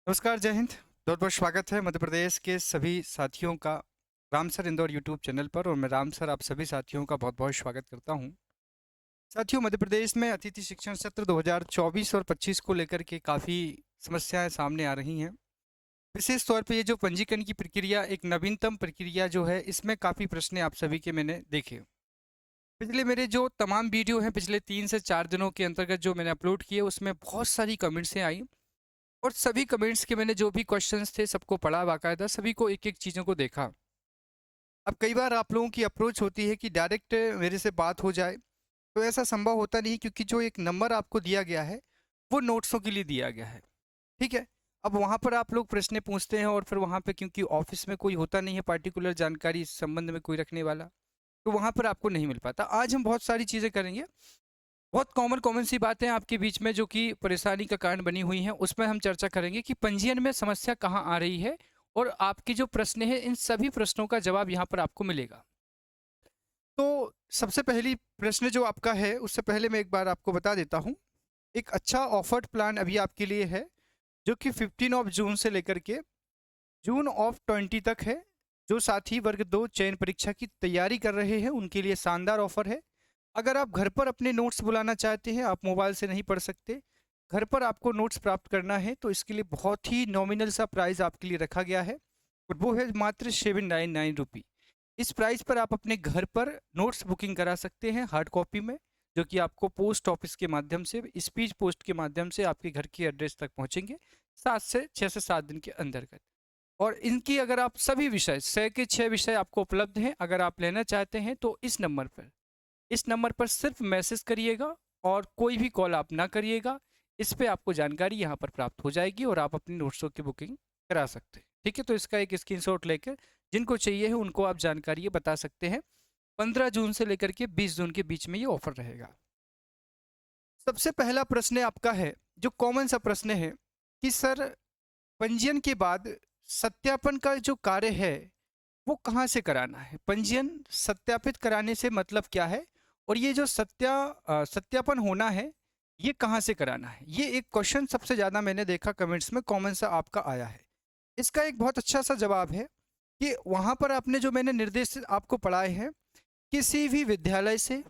नमस्कार, जय हिंद। बहुत बहुत स्वागत है मध्य प्रदेश के सभी साथियों का Ram sir Indore YouTube channel पर। और मैं राम सर आप सभी साथियों का बहुत बहुत स्वागत करता हूं। साथियों, मध्य प्रदेश में अतिथि शिक्षण सत्र 2024 और 25 को लेकर के काफ़ी समस्याएं सामने आ रही हैं। विशेष तौर पे ये जो पंजीकरण की प्रक्रिया, एक नवीनतम प्रक्रिया जो है, इसमें काफ़ी प्रश्न आप सभी के मैंने देखे। पिछले मेरे जो तमाम वीडियो हैं, पिछले 3 से 4 दिनों के अंतर्गत जो मैंने अपलोड किए, उसमें बहुत सारी कमेंट्सें आई। और सभी कमेंट्स के मैंने जो भी क्वेश्चंस थे सबको पढ़ा बाकायदा, सभी को एक एक चीज़ों को देखा। अब कई बार आप लोगों की अप्रोच होती है कि डायरेक्ट मेरे से बात हो जाए, तो ऐसा संभव होता नहीं, क्योंकि जो एक नंबर आपको दिया गया है वो नोट्सों के लिए दिया गया है। ठीक है। अब वहाँ पर आप लोग प्रश्न पूछते हैं और फिर वहाँ पे क्योंकि ऑफिस में कोई होता नहीं है पार्टिकुलर जानकारी इस संबंध में कोई रखने वाला, तो वहाँ पर आपको नहीं मिल पाता। आज हम बहुत सारी चीज़ें करेंगे। बहुत कॉमन कॉमन सी बातें आपके बीच में जो कि परेशानी का कारण बनी हुई हैं, उसमें हम चर्चा करेंगे कि पंजीयन में समस्या कहाँ आ रही है। और आपके जो प्रश्न हैं, इन सभी प्रश्नों का जवाब यहाँ पर आपको मिलेगा। तो सबसे पहली प्रश्न जो आपका है, उससे पहले मैं एक बार आपको बता देता हूँ। एक अच्छा ऑफर्ड प्लान अभी आपके लिए है, जो कि 15 जून से लेकर के जून 20 तक है। जो साथी वर्ग 2 चयन परीक्षा की तैयारी कर रहे हैं, उनके लिए शानदार ऑफर है। अगर आप घर पर अपने नोट्स बुलाना चाहते हैं, आप मोबाइल से नहीं पढ़ सकते, घर पर आपको नोट्स प्राप्त करना है, तो इसके लिए बहुत ही नॉमिनल सा प्राइस आपके लिए रखा गया है। और वो है मात्र 799 रुपी। इस प्राइस पर आप अपने घर पर नोट्स बुकिंग करा सकते हैं हार्ड कॉपी में, जो कि आपको पोस्ट ऑफिस के माध्यम से, स्पीड पोस्ट के माध्यम से आपके घर के एड्रेस तक पहुंचेंगे 6 से 7 दिन के अंतर्गत। और इनकी अगर आप सभी विषय 6 के 6 विषय आपको उपलब्ध हैं। अगर आप लेना चाहते हैं तो इस नंबर पर सिर्फ मैसेज करिएगा और कोई भी कॉल आप ना करिएगा। इस पे आपको जानकारी यहाँ पर प्राप्त हो जाएगी और आप अपनी नोट्सों की बुकिंग करा सकते हैं। ठीक है, तो इसका एक स्क्रीनशॉट लेकर जिनको चाहिए है उनको आप जानकारी ये बता सकते हैं। 15 जून से लेकर के 20 जून के बीच में ये ऑफर रहेगा। सबसे पहला प्रश्न आपका है, जो कॉमन सा प्रश्न है कि सर, पंजीयन के बाद सत्यापन का जो कार्य है वो कहाँ से कराना है? पंजीयन सत्यापित कराने से मतलब क्या है? और ये जो सत्यापन होना है, ये कहाँ से कराना है? ये एक क्वेश्चन सबसे ज़्यादा मैंने देखा कमेंट्स में कॉमन सा आपका आया है। इसका एक बहुत अच्छा सा जवाब है कि वहाँ पर आपने जो मैंने निर्देश आपको पढ़ाए हैं, किसी भी विद्यालय से,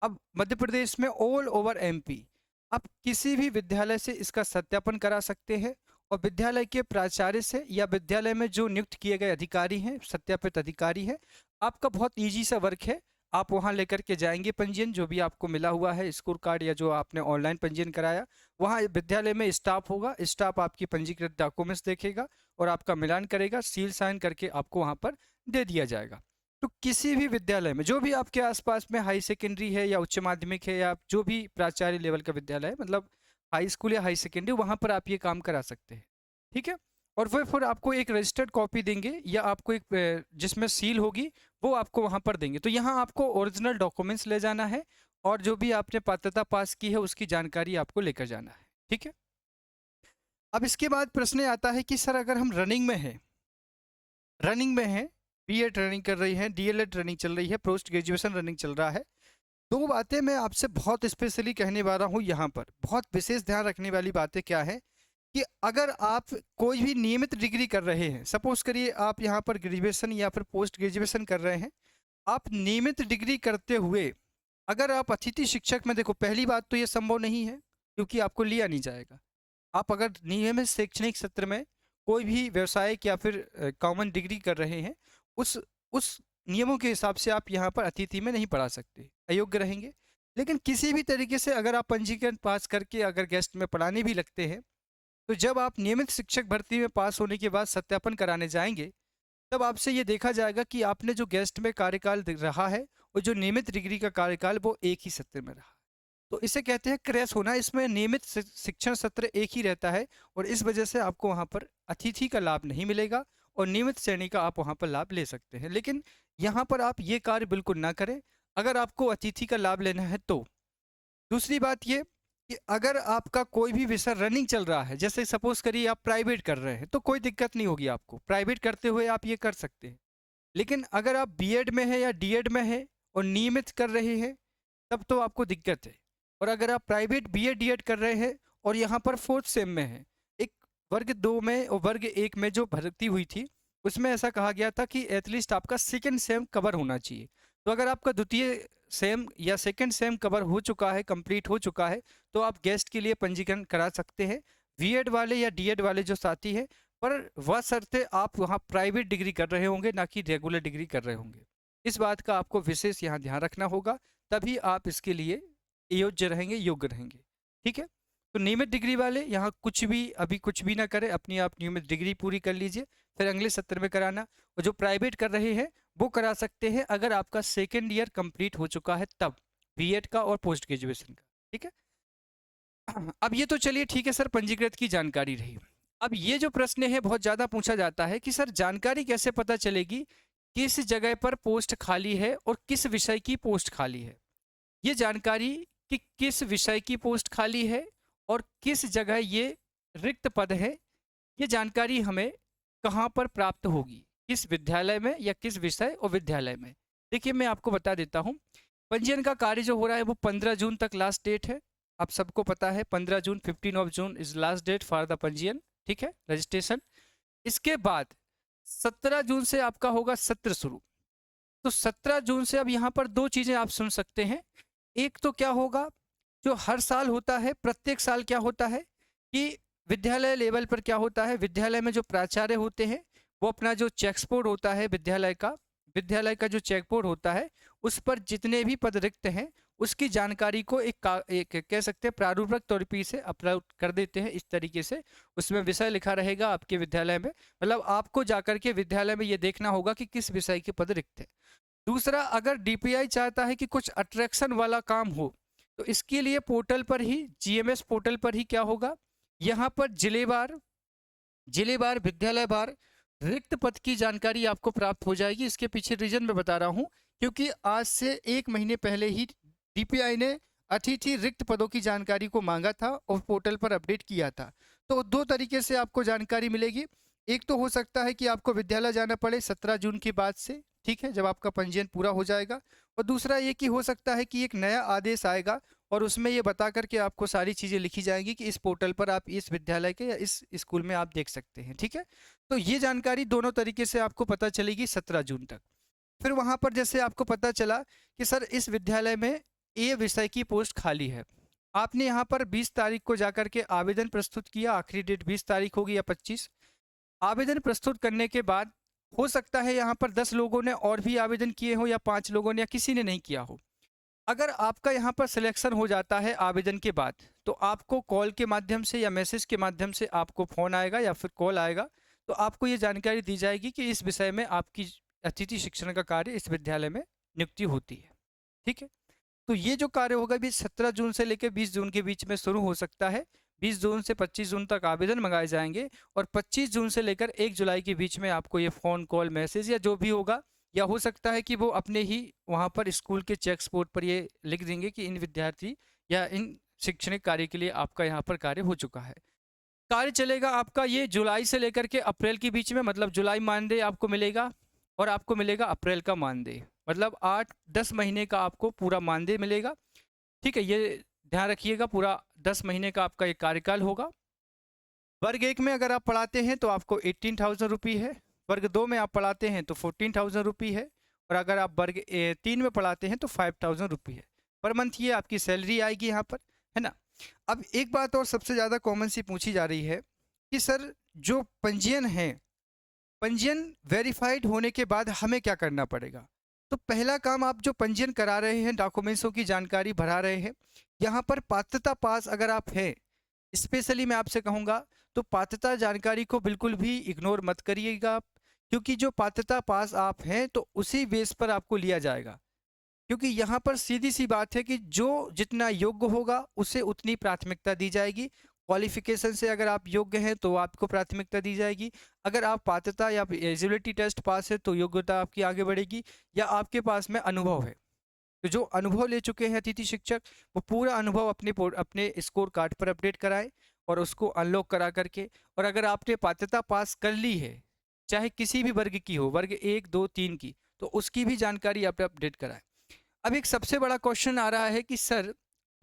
अब मध्य प्रदेश में ऑल ओवर एमपी, आप किसी भी विद्यालय से इसका सत्यापन करा सकते हैं। और विद्यालय के प्राचार्य से या विद्यालय में जो नियुक्त किए गए अधिकारी हैं, सत्यापित अधिकारी हैं, आपका बहुत इजी सा वर्क है। आप वहां लेकर के जाएंगे पंजीयन, जो भी आपको मिला हुआ है स्कोर कार्ड या जो आपने ऑनलाइन पंजीयन कराया, वहां विद्यालय में स्टाफ होगा। स्टाफ आपकी पंजीकृत डॉक्यूमेंट्स देखेगा और आपका मिलान करेगा, सील साइन करके आपको वहां पर दे दिया जाएगा। तो किसी भी विद्यालय में जो भी आपके आसपास में हाई सेकेंडरी है या उच्च माध्यमिक है या जो भी प्राचार्य लेवल का विद्यालय है, मतलब हाई स्कूल या हाई सेकेंडरी, वहां पर आप ये काम करा सकते हैं। ठीक है। और वह फिर आपको एक रजिस्टर्ड कॉपी देंगे या आपको एक जिसमें सील होगी, वो आपको वहां पर देंगे। तो यहाँ आपको ओरिजिनल डॉक्यूमेंट्स ले जाना है और जो भी आपने पात्रता पास की है उसकी जानकारी आपको लेकर जाना है। ठीक है। अब इसके बाद प्रश्न आता है कि सर, अगर हम रनिंग में हैं, बीएड रनिंग कर रही है, डीएलएड रनिंग चल रही है, पोस्ट ग्रेजुएशन रनिंग चल रहा है, दो बातें मैं आपसे बहुत स्पेशली कहने वाला हूँ। यहाँ पर बहुत विशेष ध्यान रखने वाली बातें क्या है कि अगर आप कोई भी नियमित डिग्री कर रहे हैं, सपोज करिए आप यहाँ पर ग्रेजुएशन या फिर पोस्ट ग्रेजुएशन कर रहे हैं, आप नियमित डिग्री करते हुए अगर आप अतिथि शिक्षक में, देखो पहली बात तो ये संभव नहीं है क्योंकि आपको लिया नहीं जाएगा। आप अगर नियमित शैक्षणिक सत्र में कोई भी व्यवसायिक या फिर कॉमन डिग्री कर रहे हैं, उस नियमों के हिसाब से आप यहाँ पर अतिथि में नहीं पढ़ा सकते, अयोग्य रहेंगे। लेकिन किसी भी तरीके से अगर आप पंजीकरण पास करके अगर गेस्ट में पढ़ाने भी लगते हैं, तो जब आप नियमित शिक्षक भर्ती में पास होने के बाद सत्यापन कराने जाएंगे, तब आपसे ये देखा जाएगा कि आपने जो गेस्ट में कार्यकाल रहा है और जो नियमित डिग्री का कार्यकाल वो एक ही सत्र में रहा। तो इसे कहते हैं क्रैश होना। इसमें नियमित शिक्षण सत्र एक ही रहता है और इस वजह से आपको वहाँ पर अतिथि का लाभ नहीं मिलेगा और नियमित श्रेणी का आप वहाँ पर लाभ ले सकते हैं। लेकिन यहाँ पर आप ये कार्य बिल्कुल ना करें अगर आपको अतिथि का लाभ लेना है तो। दूसरी बात ये कि अगर आपका कोई भी विषय रनिंग चल रहा है, जैसे सपोज करिए आप प्राइवेट कर रहे हैं, तो कोई दिक्कत नहीं होगी, आपको प्राइवेट करते हुए आप ये कर सकते हैं। लेकिन अगर आप बीएड में है या डीएड में है और नियमित कर रहे हैं, तब तो आपको दिक्कत है। और अगर आप प्राइवेट बीएड डीएड कर रहे हैं और यहाँ पर फोर्थ सेम में है, एक वर्ग 2 में और वर्ग 1 में जो भर्ती हुई थी उसमें ऐसा कहा गया था कि एटलीस्ट आपका सेकंड सेम कवर होना चाहिए। तो अगर आपका द्वितीय सेम या सेकंड सेम कवर हो चुका है, कंप्लीट हो चुका है, तो आप गेस्ट के लिए पंजीकरण करा सकते हैं। बीएड वाले या डीएड वाले जो साथी हैं, पर वह शर्तें आप वहाँ प्राइवेट डिग्री कर रहे होंगे, ना कि रेगुलर डिग्री कर रहे होंगे। इस बात का आपको विशेष यहाँ ध्यान रखना होगा, तभी आप इसके लिए योग्य रहेंगे, योग्य रहेंगे। ठीक है, तो नियमित डिग्री वाले यहाँ कुछ भी अभी कुछ भी ना करें, अपनी आप नियमित डिग्री पूरी कर लीजिए, फिर अगले सत्र में कराना। और जो प्राइवेट कर रहे हैं वो करा सकते हैं अगर आपका सेकेंड ईयर कंप्लीट हो चुका है तब, बीएड का और पोस्ट ग्रेजुएशन का। ठीक है, अब ये तो चलिए ठीक है सर, पंजीकृत की जानकारी रही। अब ये जो प्रश्न है बहुत ज़्यादा पूछा जाता है कि सर जानकारी कैसे पता चलेगी किस जगह पर पोस्ट खाली है और किस विषय की पोस्ट खाली है। ये जानकारी कि किस विषय की पोस्ट खाली है और किस जगह ये रिक्त पद है, ये जानकारी हमें कहाँ पर प्राप्त होगी, किस विद्यालय में या किस विषय और विद्यालय में। देखिए मैं आपको बता देता हूँ, पंजीयन का कार्य जो हो रहा है वो 15 जून तक लास्ट डेट है। आप सबको पता है 15 जून, 15 of June is last date for the पंजीयन। ठीक है, रजिस्ट्रेशन। इसके बाद 17 जून से आपका होगा सत्र शुरू। तो 17 जून से अब यहाँ पर दो चीज़ें आप सुन सकते हैं। एक तो क्या होगा, जो हर साल होता है, प्रत्येक साल क्या होता है कि विद्यालय लेवल पर क्या होता है, विद्यालय में जो प्राचार्य होते हैं वो अपना जो चेकबोर्ड होता है विद्यालय का जो चेकबोर्ड होता है उस पर जितने भी पद रिक्त हैं उसकी जानकारी को एक कह सकते हैं प्रारूपक तौर पर से अपलोड कर देते हैं। इस तरीके से उसमें विषय लिखा रहेगा आपके विद्यालय में, मतलब आपको जाकर के विद्यालय में ये देखना होगा कि किस विषय के पद रिक्त है। दूसरा, अगर डीपीआई चाहता है कि कुछ अट्रैक्शन वाला काम हो तो इसके लिए पोर्टल पर ही, जीएमएस पोर्टल पर ही क्या होगा, यहाँ पर जिलेवार विद्यालय वार रिक्त पद की जानकारी आपको प्राप्त हो जाएगी। इसके पीछे रीजन मैं बता रहा हूँ क्योंकि आज से 1 महीने पहले ही डीपीआई ने अतिथि रिक्त पदों की जानकारी को मांगा था और पोर्टल पर अपडेट किया था। तो दो तरीके से आपको जानकारी मिलेगी। एक तो हो सकता है कि आपको विद्यालय जाना पड़े 17 जून के बाद से, ठीक है, जब आपका पंजीयन पूरा हो जाएगा। और दूसरा ये कि हो सकता है कि एक नया आदेश आएगा और उसमें ये बता करके आपको सारी चीज़ें लिखी जाएंगी कि इस पोर्टल पर आप इस विद्यालय के या इस स्कूल में आप देख सकते हैं। ठीक है, तो ये जानकारी दोनों तरीके से आपको पता चलेगी 17 जून तक। फिर वहाँ पर जैसे आपको पता चला कि सर इस विद्यालय में ए विषय की पोस्ट खाली है, आपने यहाँ पर 20 तारीख को जाकर के आवेदन प्रस्तुत किया, आखिरी डेट 20 तारीख होगी या 25। आवेदन प्रस्तुत करने के बाद हो सकता है यहाँ पर 10 लोगों ने और भी आवेदन किए हो या 5 लोगों ने या किसी ने नहीं किया हो। अगर आपका यहाँ पर सिलेक्शन हो जाता है आवेदन के बाद तो आपको कॉल के माध्यम से या मैसेज के माध्यम से आपको फ़ोन आएगा या फिर कॉल आएगा, तो आपको ये जानकारी दी जाएगी कि इस विषय में आपकी अतिथि शिक्षण का कार्य इस विद्यालय में नियुक्ति होती है। ठीक है, तो ये जो कार्य होगा भी 17 जून से लेकर 20 जून के बीच में शुरू हो सकता है। 20 जून से 25 जून तक आवेदन मंगाए जाएंगे और 25 जून से लेकर 1 जुलाई के बीच में आपको ये फ़ोन कॉल मैसेज या जो भी होगा, या हो सकता है कि वो अपने ही वहाँ पर स्कूल के चेक बोर्ड पर ये लिख देंगे कि इन विद्यार्थी या इन शैक्षणिक कार्य के लिए आपका यहाँ पर कार्य हो चुका है। कार्य चलेगा आपका ये जुलाई से लेकर के अप्रैल के बीच में, मतलब जुलाई मानदेय आपको मिलेगा और आपको मिलेगा अप्रैल का मानदेय, मतलब 8-10 महीने का आपको पूरा मानदेय मिलेगा। ठीक है, ये ध्यान रखिएगा, पूरा 10 महीने का आपका ये कार्यकाल होगा। वर्ग 1 में अगर आप पढ़ाते हैं तो आपको 18,000 रुपये है, वर्ग 2 में आप पढ़ाते हैं तो 14,000 रुपये है, और अगर आप वर्ग 3 में पढ़ाते हैं तो 5,000 रुपये है पर मंथ। ये आपकी सैलरी आएगी यहाँ पर, है ना। अब एक बात और सबसे ज़्यादा कॉमन सी पूछी जा रही है कि सर जो पंजीयन है, पंजीयन वेरीफाइड होने के बाद हमें क्या करना पड़ेगा। तो पहला काम, आप जो पंजीयन करा रहे हैं, डॉक्यूमेंट्सों की जानकारी भरा रहे हैं, यहाँ पर पात्रता पास अगर आप हैं, स्पेशली मैं आपसे कहूँगा तो पात्रता जानकारी को बिल्कुल भी इग्नोर मत करिएगा आप, क्योंकि जो पात्रता पास आप हैं तो उसी बेस पर आपको लिया जाएगा। क्योंकि यहाँ पर सीधी सी बात है कि जो जितना योग्य होगा उसे उतनी प्राथमिकता दी जाएगी। क्वालिफिकेशन से अगर आप योग्य हैं तो आपको प्राथमिकता दी जाएगी, अगर आप पात्रता या एलिजिबिलिटी टेस्ट पास है तो योग्यता आपकी आगे बढ़ेगी, या आपके पास में अनुभव है तो जो अनुभव ले चुके हैं अतिथि शिक्षक वो पूरा अनुभव अपने स्कोर कार्ड पर अपडेट कराएं और उसको अनलॉक करा करके। और अगर आपने पात्रता पास कर ली है, चाहे किसी भी वर्ग की हो, वर्ग 1, 2, 3 की, तो उसकी भी जानकारी आप अपडेट कराएं। अब एक सबसे बड़ा क्वेश्चन आ रहा है कि सर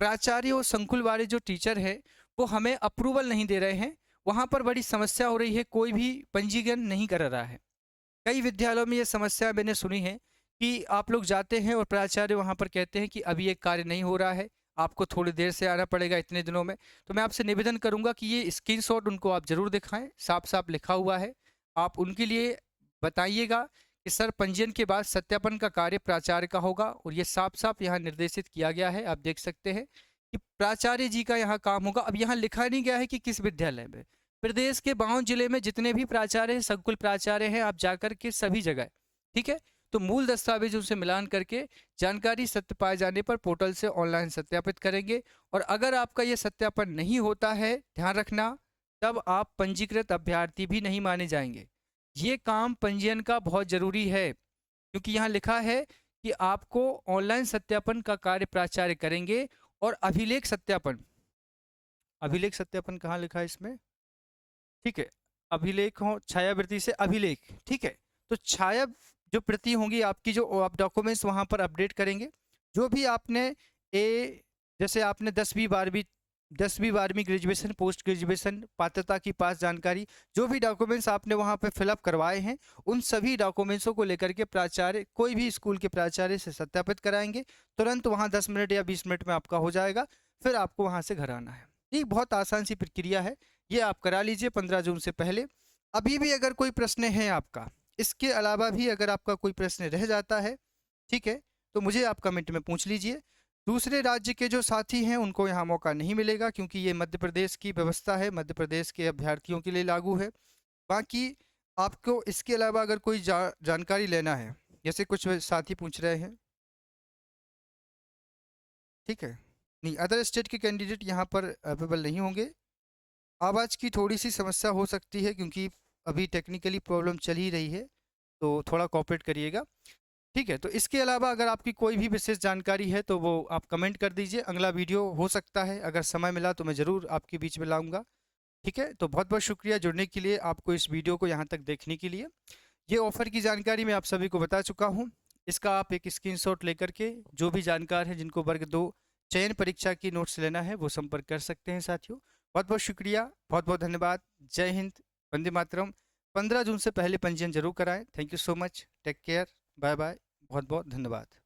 प्राचार्य और संकुल वाले जो टीचर है वो हमें अप्रूवल नहीं दे रहे हैं, वहाँ पर बड़ी समस्या हो रही है, कोई भी पंजीकरण नहीं कर रहा है। कई विद्यालयों में ये समस्या मैंने सुनी है कि आप लोग जाते हैं और प्राचार्य वहाँ पर कहते हैं कि अभी ये कार्य नहीं हो रहा है, आपको थोड़ी देर से आना पड़ेगा इतने दिनों में। तो मैं आपसे निवेदन करूँगा कि ये स्क्रीनशॉट उनको आप ज़रूर दिखाएं, साफ साफ लिखा हुआ है। आप उनके लिए बताइएगा कि सर पंजीयन के बाद सत्यापन का कार्य प्राचार्य का होगा, और ये साफ साफ यहाँ निर्देशित किया गया है। आप देख सकते हैं कि प्राचार्य जी का यहाँ काम होगा। अब यहाँ लिखा नहीं गया है कि किस विद्यालय में। प्रदेश के 52 जिले में जितने भी प्राचार्य हैं, संकुल प्राचार्य हैं, आप जाकर के सभी जगह, ठीक है, तो मूल दस्तावेजों से मिलान करके जानकारी सत्य पाए जाने पर पोर्टल से ऑनलाइन सत्यापित करेंगे। और अगर आपका ये सत्यापन नहीं होता है, ध्यान रखना, तब आप पंजीकृत अभ्यर्थी भी नहीं माने जाएंगे। ये काम पंजीयन का बहुत जरूरी है, क्योंकि यहाँ लिखा है कि आपको ऑनलाइन सत्यापन का कार्य प्राचार्य करेंगे। और अभिलेख सत्यापन कहाँ लिखा है इसमें, ठीक है, अभिलेख हो छायावृत्ति से अभिलेख, ठीक है। तो छाया जो प्रति होंगी आपकी, जो आप डॉक्यूमेंट्स वहाँ पर अपडेट करेंगे, जो भी आपने जैसे आपने 10वीं 12वीं ग्रेजुएशन, पोस्ट ग्रेजुएशन, पात्रता की पास जानकारी, जो भी डॉक्यूमेंट्स आपने वहाँ पे फिलअप करवाए हैं, उन सभी डॉक्यूमेंट्सों को लेकर के प्राचार्य, कोई भी स्कूल के प्राचार्य से सत्यापित कराएंगे। तुरंत वहाँ 10 मिनट या 20 मिनट में आपका हो जाएगा, फिर आपको वहाँ से घर आना है। ये बहुत आसान सी प्रक्रिया है, ये आप करा लीजिए 15 जून से पहले। अभी भी अगर कोई प्रश्न है आपका, इसके अलावा भी अगर आपका कोई प्रश्न रह जाता है, ठीक है, तो मुझे आप कमेंट में पूछ लीजिए। दूसरे राज्य के जो साथी हैं उनको यहाँ मौका नहीं मिलेगा, क्योंकि ये मध्य प्रदेश की व्यवस्था है, मध्य प्रदेश के अभ्यर्थियों के लिए लागू है। बाकी आपको इसके अलावा अगर कोई जानकारी लेना है, जैसे कुछ साथी पूछ रहे हैं, ठीक है, नहीं, अदर स्टेट के कैंडिडेट यहाँ पर अवेलेबल नहीं होंगे। आवाज़ की थोड़ी सी समस्या हो सकती है, क्योंकि अभी टेक्निकली प्रॉब्लम चल ही रही है, तो थोड़ा कोऑपरेट करिएगा, ठीक है। तो इसके अलावा अगर आपकी कोई भी विशेष जानकारी है तो वो आप कमेंट कर दीजिए। अगला वीडियो हो सकता है, अगर समय मिला तो मैं ज़रूर आपके बीच में लाऊंगा, ठीक है। तो बहुत बहुत शुक्रिया जुड़ने के लिए, आपको इस वीडियो को यहाँ तक देखने के लिए। ये ऑफ़र की जानकारी मैं आप सभी को बता चुका हूँ। इसका आप एक स्क्रीनशॉट लेकर के जो भी जानकार है जिनको वर्ग 2 चयन परीक्षा की नोट्स लेना है, वो संपर्क कर सकते हैं साथियों। बहुत बहुत शुक्रिया, बहुत बहुत धन्यवाद। जय हिंद, वंदे मातरम। 15 जून से पहले पंजीयन जरूर कराएं। Thank you so much, take care, bye bye, बहुत बहुत धन्यवाद।